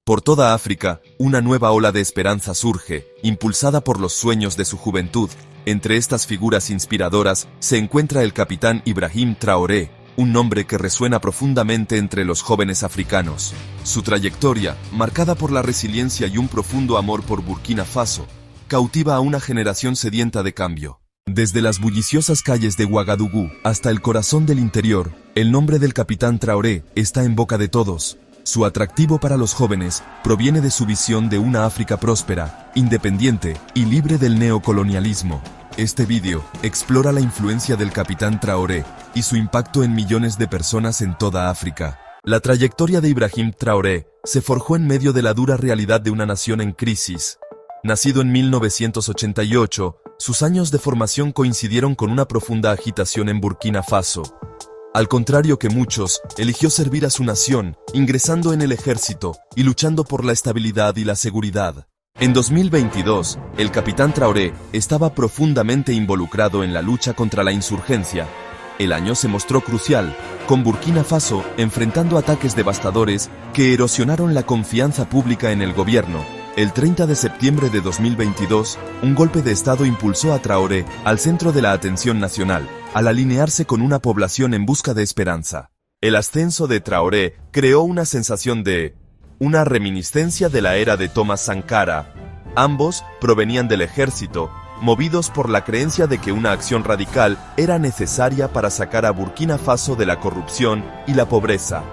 Por toda África, una nueva ola de esperanza surge, impulsada por los sueños de su juventud. Entre estas figuras inspiradoras se encuentra el capitán Ibrahim Traoré, un nombre que resuena profundamente entre los jóvenes africanos. Su trayectoria, marcada por la resiliencia y un profundo amor por Burkina Faso, cautiva a una generación sedienta de cambio. Desde las bulliciosas calles de Ouagadougou hasta el corazón del interior, el nombre del capitán Traoré está en boca de todos. Su atractivo para los jóvenes proviene de su visión de una África próspera, independiente y libre del neocolonialismo. Este vídeo explora la influencia del capitán Traoré y su impacto en millones de personas en toda África. La trayectoria de Ibrahim Traoré se forjó en medio de la dura realidad de una nación en crisis. Nacido en 1988, sus años de formación coincidieron con una profunda agitación en Burkina Faso. Al contrario que muchos, eligió servir a su nación, ingresando en el ejército y luchando por la estabilidad y la seguridad. En 2022, el capitán Traoré estaba profundamente involucrado en la lucha contra la insurgencia. El año se mostró crucial, con Burkina Faso enfrentando ataques devastadores que erosionaron la confianza pública en el gobierno. El 30 de septiembre de 2022, un golpe de Estado impulsó a Traoré al centro de la atención nacional, al alinearse con una población en busca de esperanza. El ascenso de Traoré creó una sensación de una reminiscencia de la era de Thomas Sankara. Ambos provenían del ejército, movidos por la creencia de que una acción radical era necesaria para sacar a Burkina Faso de la corrupción y la pobreza.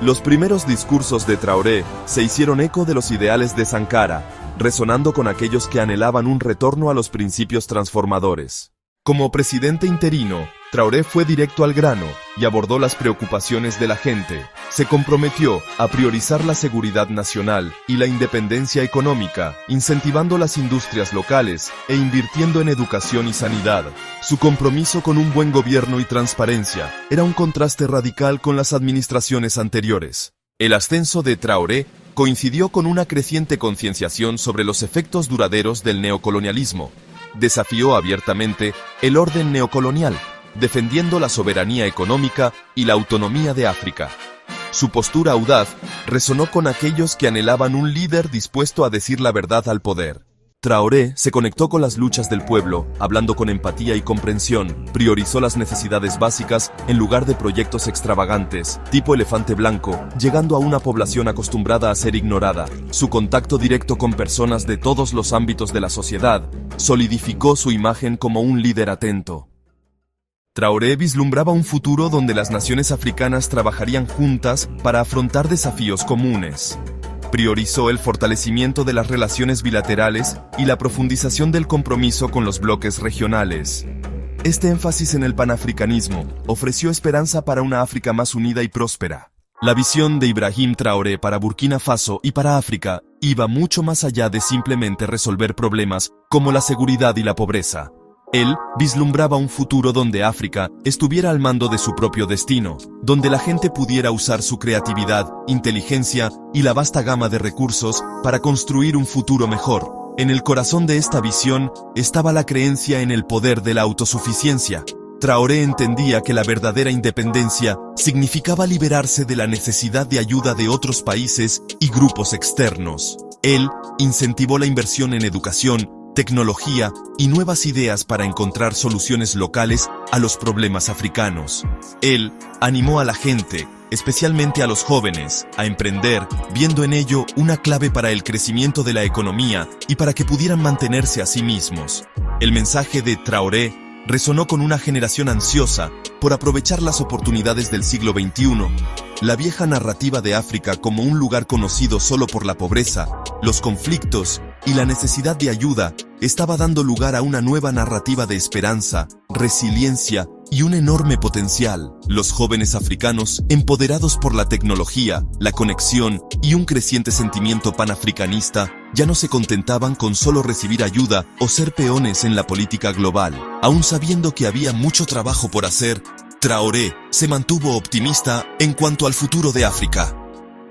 Los primeros discursos de Traoré se hicieron eco de los ideales de Sankara, resonando con aquellos que anhelaban un retorno a los principios transformadores. Como presidente interino, Traoré fue directo al grano y abordó las preocupaciones de la gente. Se comprometió a priorizar la seguridad nacional y la independencia económica, incentivando las industrias locales e invirtiendo en educación y sanidad. Su compromiso con un buen gobierno y transparencia era un contraste radical con las administraciones anteriores. El ascenso de Traoré coincidió con una creciente concienciación sobre los efectos duraderos del neocolonialismo. Desafió abiertamente el orden neocolonial, defendiendo la soberanía económica y la autonomía de África. Su postura audaz resonó con aquellos que anhelaban un líder dispuesto a decir la verdad al poder. Traoré se conectó con las luchas del pueblo, hablando con empatía y comprensión, priorizó las necesidades básicas en lugar de proyectos extravagantes, tipo elefante blanco, llegando a una población acostumbrada a ser ignorada. Su contacto directo con personas de todos los ámbitos de la sociedad solidificó su imagen como un líder atento. Traoré vislumbraba un futuro donde las naciones africanas trabajarían juntas para afrontar desafíos comunes. Priorizó el fortalecimiento de las relaciones bilaterales y la profundización del compromiso con los bloques regionales. Este énfasis en el panafricanismo ofreció esperanza para una África más unida y próspera. La visión de Ibrahim Traoré para Burkina Faso y para África iba mucho más allá de simplemente resolver problemas como la seguridad y la pobreza. Él vislumbraba un futuro donde África estuviera al mando de su propio destino, donde la gente pudiera usar su creatividad, inteligencia y la vasta gama de recursos para construir un futuro mejor. En el corazón de esta visión estaba la creencia en el poder de la autosuficiencia. Traoré entendía que la verdadera independencia significaba liberarse de la necesidad de ayuda de otros países y grupos externos. Él incentivó la inversión en educación, tecnología y nuevas ideas para encontrar soluciones locales a los problemas africanos. Él animó a la gente, especialmente a los jóvenes, a emprender, viendo en ello una clave para el crecimiento de la economía y para que pudieran mantenerse a sí mismos. El mensaje de Traoré resonó con una generación ansiosa por aprovechar las oportunidades del siglo XXI. La vieja narrativa de África como un lugar conocido solo por la pobreza, los conflictos y la necesidad de ayuda estaba dando lugar a una nueva narrativa de esperanza, resiliencia y un enorme potencial. Los jóvenes africanos, empoderados por la tecnología, la conexión y un creciente sentimiento panafricanista, ya no se contentaban con solo recibir ayuda o ser peones en la política global. Aún sabiendo que había mucho trabajo por hacer, Traoré se mantuvo optimista en cuanto al futuro de África.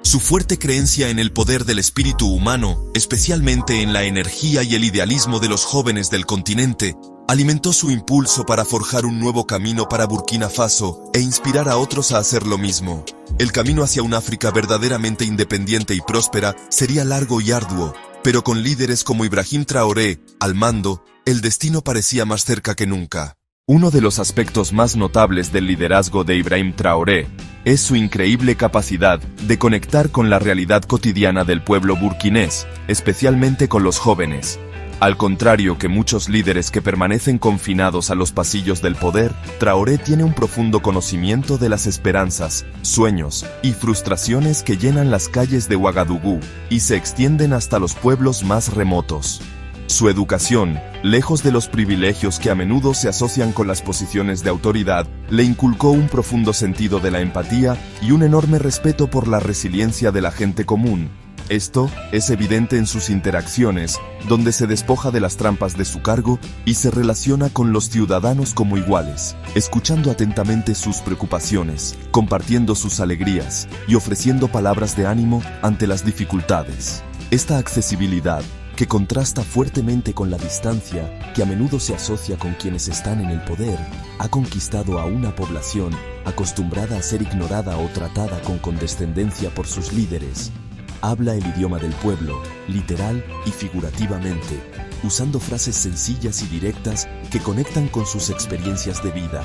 Su fuerte creencia en el poder del espíritu humano, especialmente en la energía y el idealismo de los jóvenes del continente, Alimentó su impulso para forjar un nuevo camino para Burkina Faso e inspirar a otros a hacer lo mismo. El camino hacia un África verdaderamente independiente y próspera sería largo y arduo, pero con líderes como Ibrahim Traoré al mando, el destino parecía más cerca que nunca. Uno de los aspectos más notables del liderazgo de Ibrahim Traoré es su increíble capacidad de conectar con la realidad cotidiana del pueblo burkinés, especialmente con los jóvenes. Al contrario que muchos líderes que permanecen confinados a los pasillos del poder, Traoré tiene un profundo conocimiento de las esperanzas, sueños y frustraciones que llenan las calles de Ouagadougou y se extienden hasta los pueblos más remotos. Su educación, lejos de los privilegios que a menudo se asocian con las posiciones de autoridad, le inculcó un profundo sentido de la empatía y un enorme respeto por la resiliencia de la gente común. Esto es evidente en sus interacciones, donde se despoja de las trampas de su cargo y se relaciona con los ciudadanos como iguales, escuchando atentamente sus preocupaciones, compartiendo sus alegrías y ofreciendo palabras de ánimo ante las dificultades. Esta accesibilidad, que contrasta fuertemente con la distancia que a menudo se asocia con quienes están en el poder, ha conquistado a una población acostumbrada a ser ignorada o tratada con condescendencia por sus líderes. Habla el idioma del pueblo, literal y figurativamente, usando frases sencillas y directas que conectan con sus experiencias de vida.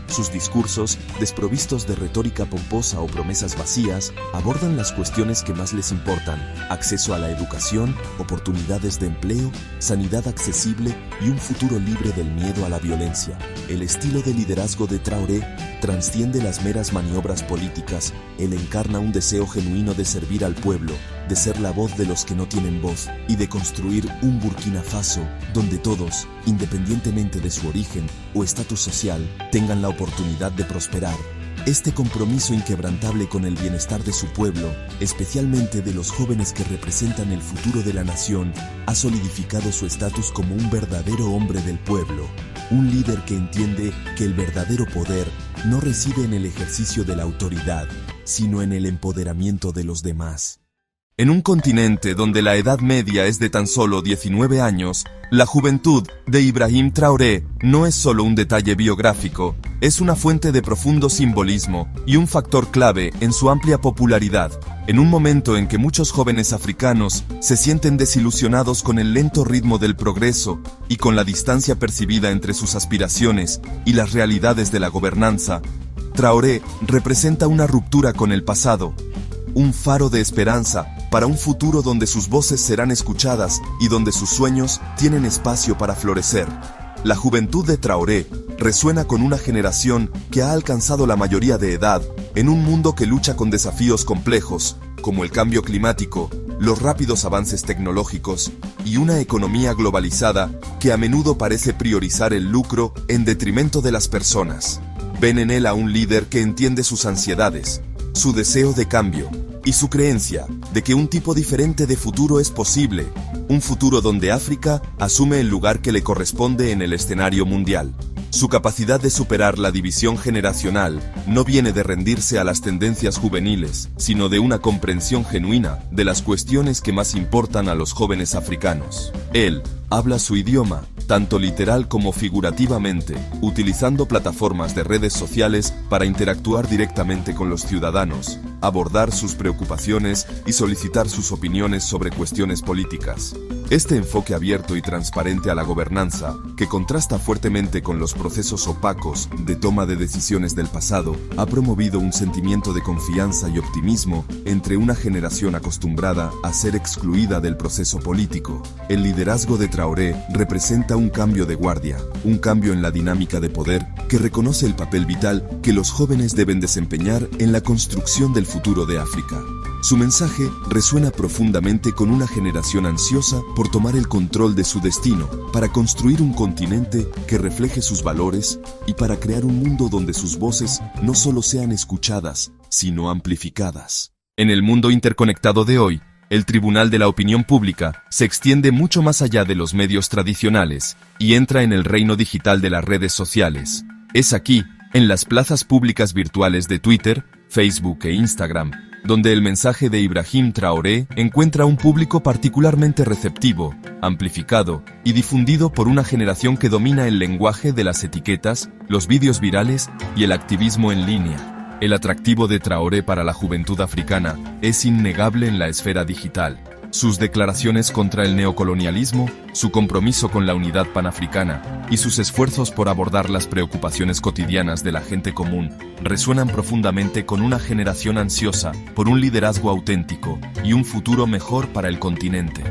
Sus discursos, desprovistos de retórica pomposa o promesas vacías, abordan las cuestiones que más les importan: acceso a la educación, oportunidades de empleo, sanidad accesible y un futuro libre del miedo a la violencia. El estilo de liderazgo de Traoré trasciende las meras maniobras políticas. Él encarna un deseo genuino de servir al pueblo, de ser la voz de los que no tienen voz y de construir un Burkina Faso donde todos, independientemente de su origen o estatus social, tengan la oportunidad de prosperar. Este compromiso inquebrantable con el bienestar de su pueblo, especialmente de los jóvenes que representan el futuro de la nación, ha solidificado su estatus como un verdadero hombre del pueblo, un líder que entiende que el verdadero poder no reside en el ejercicio de la autoridad, sino en el empoderamiento de los demás. En un continente donde la edad media es de tan solo 19 años, la juventud de Ibrahim Traoré no es solo un detalle biográfico, es una fuente de profundo simbolismo y un factor clave en su amplia popularidad. En un momento en que muchos jóvenes africanos se sienten desilusionados con el lento ritmo del progreso y con la distancia percibida entre sus aspiraciones y las realidades de la gobernanza, Traoré representa una ruptura con el pasado, un faro de esperanza para un futuro donde sus voces serán escuchadas y donde sus sueños tienen espacio para florecer. La juventud de Traoré resuena con una generación que ha alcanzado la mayoría de edad en un mundo que lucha con desafíos complejos, como el cambio climático, los rápidos avances tecnológicos y una economía globalizada que a menudo parece priorizar el lucro en detrimento de las personas. Ven en él a un líder que entiende sus ansiedades, su deseo de cambio y su creencia de que un tipo diferente de futuro es posible, un futuro donde África asume el lugar que le corresponde en el escenario mundial. Su capacidad de superar la división generacional no viene de rendirse a las tendencias juveniles, sino de una comprensión genuina de las cuestiones que más importan a los jóvenes africanos. Él habla su idioma, tanto literal como figurativamente, utilizando plataformas de redes sociales para interactuar directamente con los ciudadanos, abordar sus preocupaciones y solicitar sus opiniones sobre cuestiones políticas. Este enfoque abierto y transparente a la gobernanza, que contrasta fuertemente con los procesos opacos de toma de decisiones del pasado, ha promovido un sentimiento de confianza y optimismo entre una generación acostumbrada a ser excluida del proceso político. El liderazgo de Traoré representa un cambio de guardia, un cambio en la dinámica de poder que reconoce el papel vital que los jóvenes deben desempeñar en la construcción del futuro de África. Su mensaje resuena profundamente con una generación ansiosa por tomar el control de su destino, para construir un continente que refleje sus valores y para crear un mundo donde sus voces no solo sean escuchadas, sino amplificadas. En el mundo interconectado de hoy, el Tribunal de la Opinión Pública se extiende mucho más allá de los medios tradicionales y entra en el reino digital de las redes sociales. Es aquí, en las plazas públicas virtuales de Twitter, Facebook e Instagram, donde el mensaje de Ibrahim Traoré encuentra un público particularmente receptivo, amplificado y difundido por una generación que domina el lenguaje de las etiquetas, los vídeos virales y el activismo en línea. El atractivo de Traoré para la juventud africana es innegable en la esfera digital. Sus declaraciones contra el neocolonialismo, su compromiso con la unidad panafricana y sus esfuerzos por abordar las preocupaciones cotidianas de la gente común resuenan profundamente con una generación ansiosa por un liderazgo auténtico y un futuro mejor para el continente.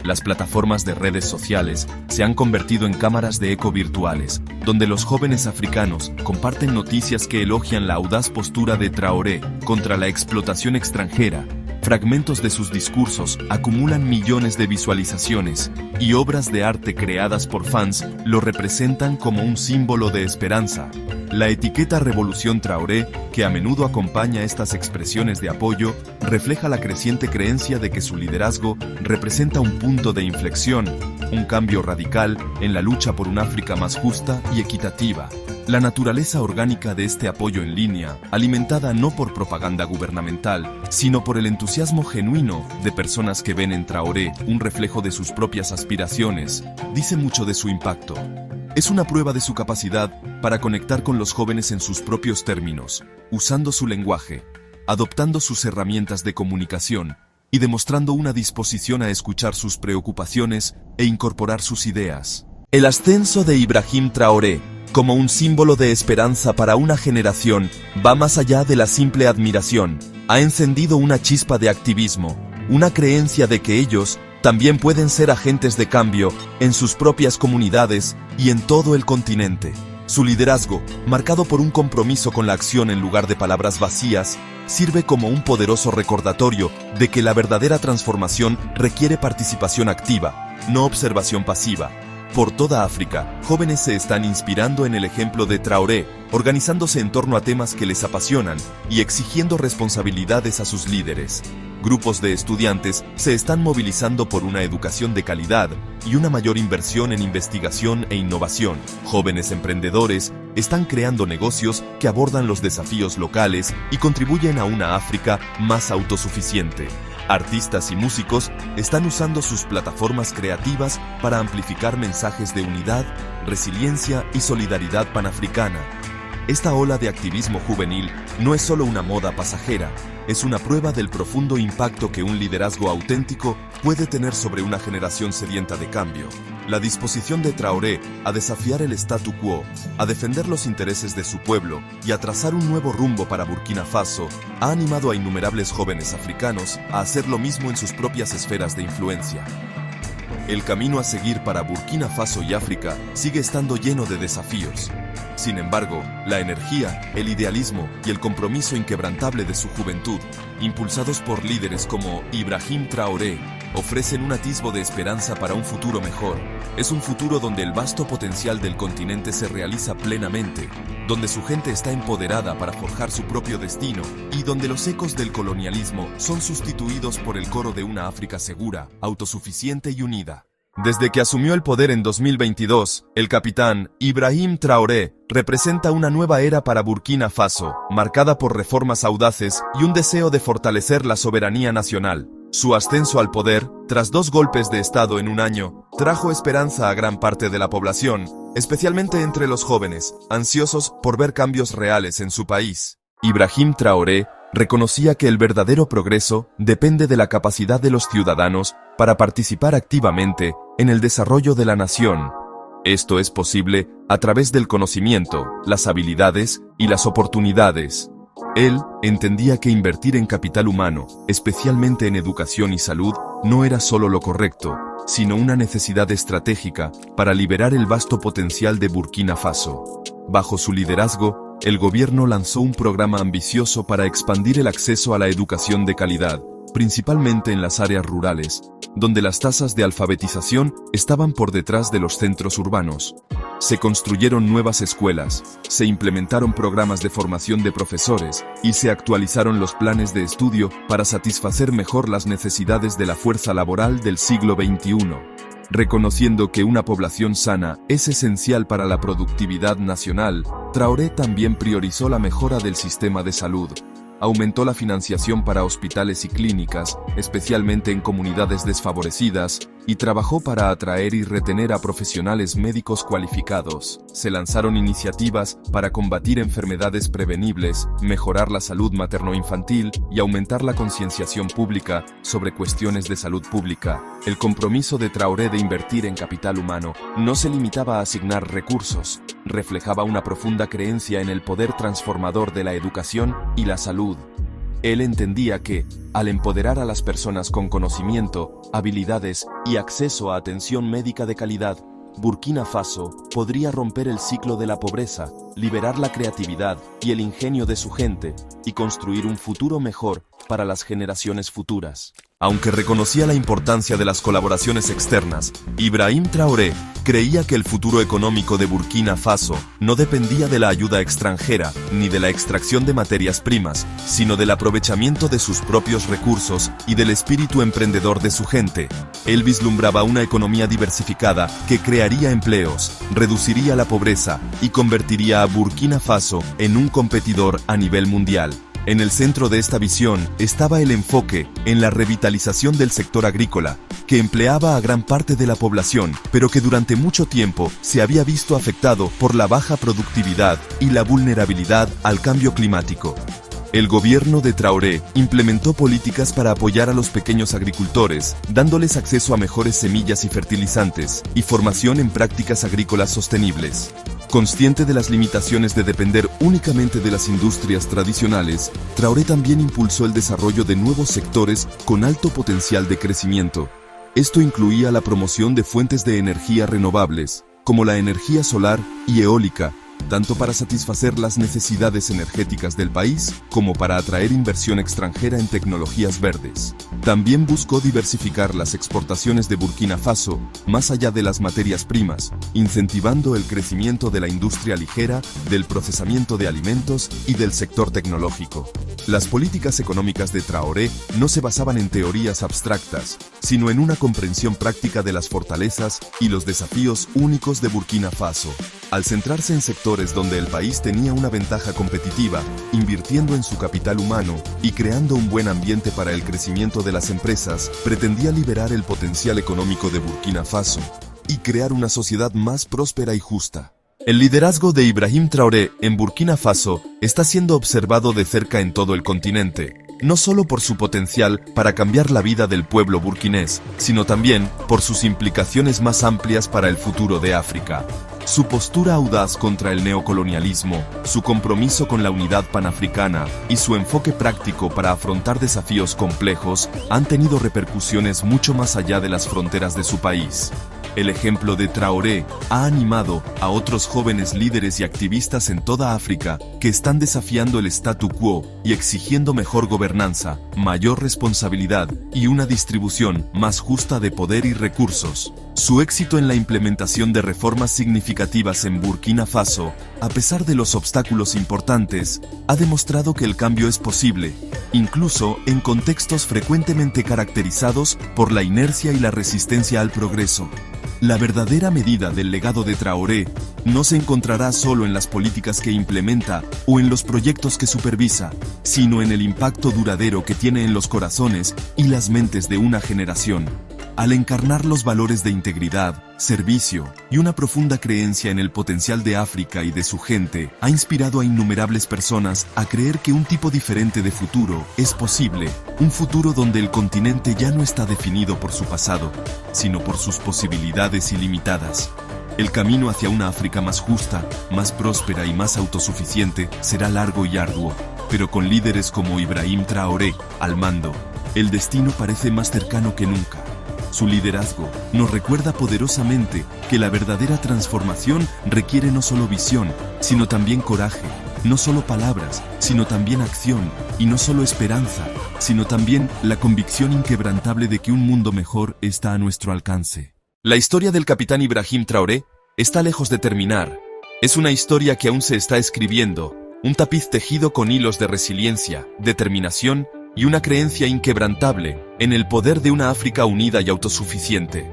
Las plataformas de redes sociales se han convertido en cámaras de eco virtuales, donde los jóvenes africanos comparten noticias que elogian la audaz postura de Traoré contra la explotación extranjera. Fragmentos de sus discursos acumulan millones de visualizaciones y obras de arte creadas por fans lo representan como un símbolo de esperanza. La etiqueta Revolución Traoré, que a menudo acompaña estas expresiones de apoyo, refleja la creciente creencia de que su liderazgo representa un punto de inflexión, un cambio radical en la lucha por un África más justa y equitativa. La naturaleza orgánica de este apoyo en línea, alimentada no por propaganda gubernamental, sino por el entusiasmo genuino de personas que ven en Traoré un reflejo de sus propias aspiraciones, dice mucho de su impacto. Es una prueba de su capacidad para conectar con los jóvenes en sus propios términos, usando su lenguaje, adoptando sus herramientas de comunicación y demostrando una disposición a escuchar sus preocupaciones e incorporar sus ideas. El ascenso de Ibrahim Traoré como un símbolo de esperanza para una generación, va más allá de la simple admiración. Ha encendido una chispa de activismo, una creencia de que ellos también pueden ser agentes de cambio en sus propias comunidades y en todo el continente. Su liderazgo, marcado por un compromiso con la acción en lugar de palabras vacías, sirve como un poderoso recordatorio de que la verdadera transformación requiere participación activa, no observación pasiva. Por toda África, jóvenes se están inspirando en el ejemplo de Traoré, organizándose en torno a temas que les apasionan y exigiendo responsabilidades a sus líderes. Grupos de estudiantes se están movilizando por una educación de calidad y una mayor inversión en investigación e innovación. Jóvenes emprendedores están creando negocios que abordan los desafíos locales y contribuyen a una África más autosuficiente. Artistas y músicos están usando sus plataformas creativas para amplificar mensajes de unidad, resiliencia y solidaridad panafricana. Esta ola de activismo juvenil no es solo una moda pasajera, es una prueba del profundo impacto que un liderazgo auténtico puede tener sobre una generación sedienta de cambio. La disposición de Traoré a desafiar el statu quo, a defender los intereses de su pueblo y a trazar un nuevo rumbo para Burkina Faso ha animado a innumerables jóvenes africanos a hacer lo mismo en sus propias esferas de influencia. El camino a seguir para Burkina Faso y África sigue estando lleno de desafíos. Sin embargo, la energía, el idealismo y el compromiso inquebrantable de su juventud, impulsados por líderes como Ibrahim Traoré, ofrecen un atisbo de esperanza para un futuro mejor. Es un futuro donde el vasto potencial del continente se realiza plenamente, donde su gente está empoderada para forjar su propio destino y donde los ecos del colonialismo son sustituidos por el coro de una África segura, autosuficiente y unida. Desde que asumió el poder en 2022, el capitán Ibrahim Traoré representa una nueva era para Burkina Faso, marcada por reformas audaces y un deseo de fortalecer la soberanía nacional. Su ascenso al poder, tras 2 golpes de Estado en un año, trajo esperanza a gran parte de la población, especialmente entre los jóvenes, ansiosos por ver cambios reales en su país. Ibrahim Traoré reconocía que el verdadero progreso depende de la capacidad de los ciudadanos para participar activamente en el desarrollo de la nación. Esto es posible a través del conocimiento, las habilidades y las oportunidades. Él entendía que invertir en capital humano, especialmente en educación y salud, no era solo lo correcto, sino una necesidad estratégica para liberar el vasto potencial de Burkina Faso. Bajo su liderazgo, el gobierno lanzó un programa ambicioso para expandir el acceso a la educación de calidad, principalmente en las áreas rurales, donde las tasas de alfabetización estaban por detrás de los centros urbanos. Se construyeron nuevas escuelas, se implementaron programas de formación de profesores y se actualizaron los planes de estudio para satisfacer mejor las necesidades de la fuerza laboral del siglo XXI. Reconociendo que una población sana es esencial para la productividad nacional, Traoré también priorizó la mejora del sistema de salud. aumentó la financiación para hospitales y clínicas, especialmente en comunidades desfavorecidas, y trabajó para atraer y retener a profesionales médicos cualificados. Se lanzaron iniciativas para combatir enfermedades prevenibles, mejorar la salud materno-infantil y aumentar la concienciación pública sobre cuestiones de salud pública. El compromiso de Traoré de invertir en capital humano no se limitaba a asignar recursos, reflejaba una profunda creencia en el poder transformador de la educación y la salud. Él entendía que, al empoderar a las personas con conocimiento, habilidades y acceso a atención médica de calidad, Burkina Faso podría romper el ciclo de la pobreza, liberar la creatividad y el ingenio de su gente, y construir un futuro mejor para las generaciones futuras. Aunque reconocía la importancia de las colaboraciones externas, Ibrahim Traoré creía que el futuro económico de Burkina Faso no dependía de la ayuda extranjera ni de la extracción de materias primas, sino del aprovechamiento de sus propios recursos y del espíritu emprendedor de su gente. Él vislumbraba una economía diversificada que crearía empleos, reduciría la pobreza y convertiría a Burkina Faso en un competidor a nivel mundial. En el centro de esta visión estaba el enfoque en la revitalización del sector agrícola, que empleaba a gran parte de la población, pero que durante mucho tiempo se había visto afectado por la baja productividad y la vulnerabilidad al cambio climático. El gobierno de Traoré implementó políticas para apoyar a los pequeños agricultores, dándoles acceso a mejores semillas y fertilizantes, y formación en prácticas agrícolas sostenibles. Consciente de las limitaciones de depender únicamente de las industrias tradicionales, Traoré también impulsó el desarrollo de nuevos sectores con alto potencial de crecimiento. Esto incluía la promoción de fuentes de energía renovables, como la energía solar y eólica, tanto para satisfacer las necesidades energéticas del país como para atraer inversión extranjera en tecnologías verdes. También buscó diversificar las exportaciones de Burkina Faso más allá de las materias primas, incentivando el crecimiento de la industria ligera, del procesamiento de alimentos y del sector tecnológico. Las políticas económicas de Traoré no se basaban en teorías abstractas, sino en una comprensión práctica de las fortalezas y los desafíos únicos de Burkina Faso. Al centrarse en sectores donde el país tenía una ventaja competitiva, invirtiendo en su capital humano y creando un buen ambiente para el crecimiento de las empresas, pretendía liberar el potencial económico de Burkina Faso y crear una sociedad más próspera y justa. El liderazgo de Ibrahim Traoré en Burkina Faso está siendo observado de cerca en todo el continente, no solo por su potencial para cambiar la vida del pueblo burkinés, sino también por sus implicaciones más amplias para el futuro de África. Su postura audaz contra el neocolonialismo, su compromiso con la unidad panafricana y su enfoque práctico para afrontar desafíos complejos han tenido repercusiones mucho más allá de las fronteras de su país. El ejemplo de Traoré ha animado a otros jóvenes líderes y activistas en toda África que están desafiando el statu quo y exigiendo mejor gobernanza, mayor responsabilidad y una distribución más justa de poder y recursos. Su éxito en la implementación de reformas significativas en Burkina Faso, a pesar de los obstáculos importantes, ha demostrado que el cambio es posible, incluso en contextos frecuentemente caracterizados por la inercia y la resistencia al progreso. La verdadera medida del legado de Traoré no se encontrará solo en las políticas que implementa o en los proyectos que supervisa, sino en el impacto duradero que tiene en los corazones y las mentes de una generación. Al encarnar los valores de integridad, servicio y una profunda creencia en el potencial de África y de su gente, ha inspirado a innumerables personas a creer que un tipo diferente de futuro es posible, un futuro donde el continente ya no está definido por su pasado, sino por sus posibilidades ilimitadas. El camino hacia una África más justa, más próspera y más autosuficiente será largo y arduo, pero con líderes como Ibrahim Traoré al mando, el destino parece más cercano que nunca. Su liderazgo nos recuerda poderosamente que la verdadera transformación requiere no solo visión, sino también coraje, no solo palabras, sino también acción, y no solo esperanza, sino también la convicción inquebrantable de que un mundo mejor está a nuestro alcance. La historia del capitán Ibrahim Traoré está lejos de terminar. Es una historia que aún se está escribiendo, un tapiz tejido con hilos de resiliencia, determinación y una creencia inquebrantable en el poder de una África unida y autosuficiente.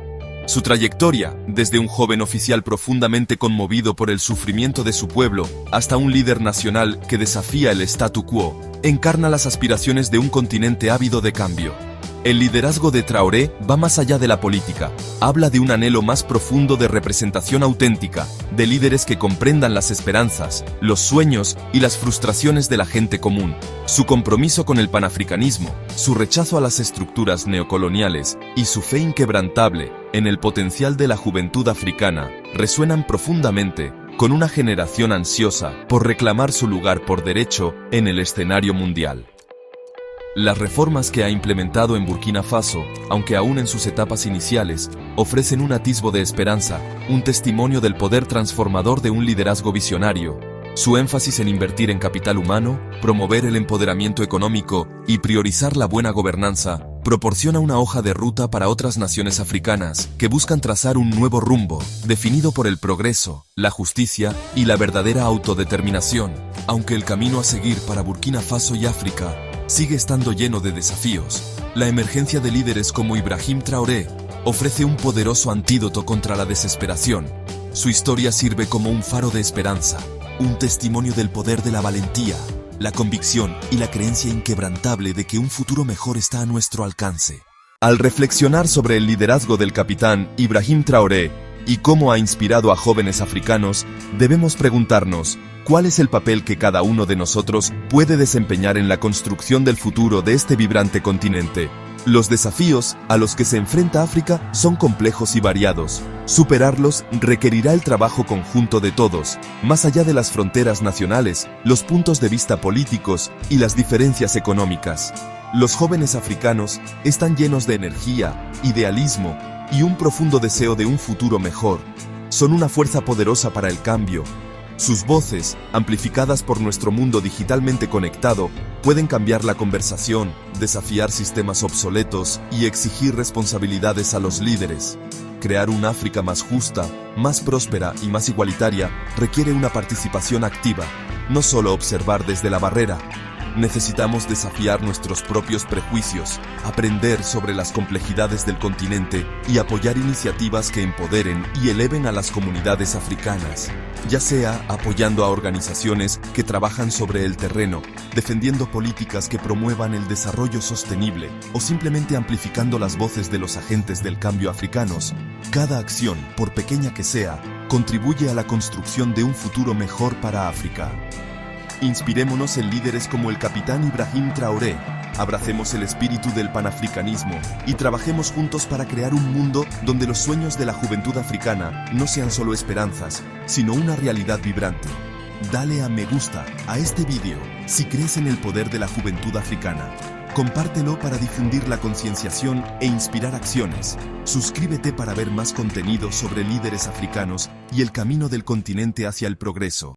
Su trayectoria, desde un joven oficial profundamente conmovido por el sufrimiento de su pueblo, hasta un líder nacional que desafía el statu quo, encarna las aspiraciones de un continente ávido de cambio. El liderazgo de Traoré va más allá de la política, habla de un anhelo más profundo de representación auténtica, de líderes que comprendan las esperanzas, los sueños y las frustraciones de la gente común. Su compromiso con el panafricanismo, su rechazo a las estructuras neocoloniales y su fe inquebrantable en el potencial de la juventud africana resuenan profundamente con una generación ansiosa por reclamar su lugar por derecho en el escenario mundial. Las reformas que ha implementado en Burkina Faso, aunque aún en sus etapas iniciales, ofrecen un atisbo de esperanza, un testimonio del poder transformador de un liderazgo visionario. Su énfasis en invertir en capital humano, promover el empoderamiento económico y priorizar la buena gobernanza, proporciona una hoja de ruta para otras naciones africanas que buscan trazar un nuevo rumbo, definido por el progreso, la justicia y la verdadera autodeterminación. Aunque el camino a seguir para Burkina Faso y África sigue estando lleno de desafíos, la emergencia de líderes como Ibrahim Traoré ofrece un poderoso antídoto contra la desesperación. Su historia sirve como un faro de esperanza, un testimonio del poder de la valentía, la convicción y la creencia inquebrantable de que un futuro mejor está a nuestro alcance. Al reflexionar sobre el liderazgo del capitán Ibrahim Traoré y cómo ha inspirado a jóvenes africanos, debemos preguntarnos: ¿cuál es el papel que cada uno de nosotros puede desempeñar en la construcción del futuro de este vibrante continente? Los desafíos a los que se enfrenta África son complejos y variados. Superarlos requerirá el trabajo conjunto de todos, más allá de las fronteras nacionales, los puntos de vista políticos y las diferencias económicas. Los jóvenes africanos están llenos de energía, idealismo y un profundo deseo de un futuro mejor. Son una fuerza poderosa para el cambio. Sus voces, amplificadas por nuestro mundo digitalmente conectado, pueden cambiar la conversación, desafiar sistemas obsoletos y exigir responsabilidades a los líderes. Crear una África más justa, más próspera y más igualitaria requiere una participación activa, no solo observar desde la barrera. Necesitamos desafiar nuestros propios prejuicios, aprender sobre las complejidades del continente y apoyar iniciativas que empoderen y eleven a las comunidades africanas, ya sea apoyando a organizaciones que trabajan sobre el terreno, defendiendo políticas que promuevan el desarrollo sostenible o simplemente amplificando las voces de los agentes del cambio africanos. Cada acción, por pequeña que sea, contribuye a la construcción de un futuro mejor para África. Inspirémonos en líderes como el capitán Ibrahim Traoré, abracemos el espíritu del panafricanismo y trabajemos juntos para crear un mundo donde los sueños de la juventud africana no sean solo esperanzas, sino una realidad vibrante. Dale a me gusta a este vídeo si crees en el poder de la juventud africana. Compártelo para difundir la concienciación e inspirar acciones. Suscríbete para ver más contenido sobre líderes africanos y el camino del continente hacia el progreso.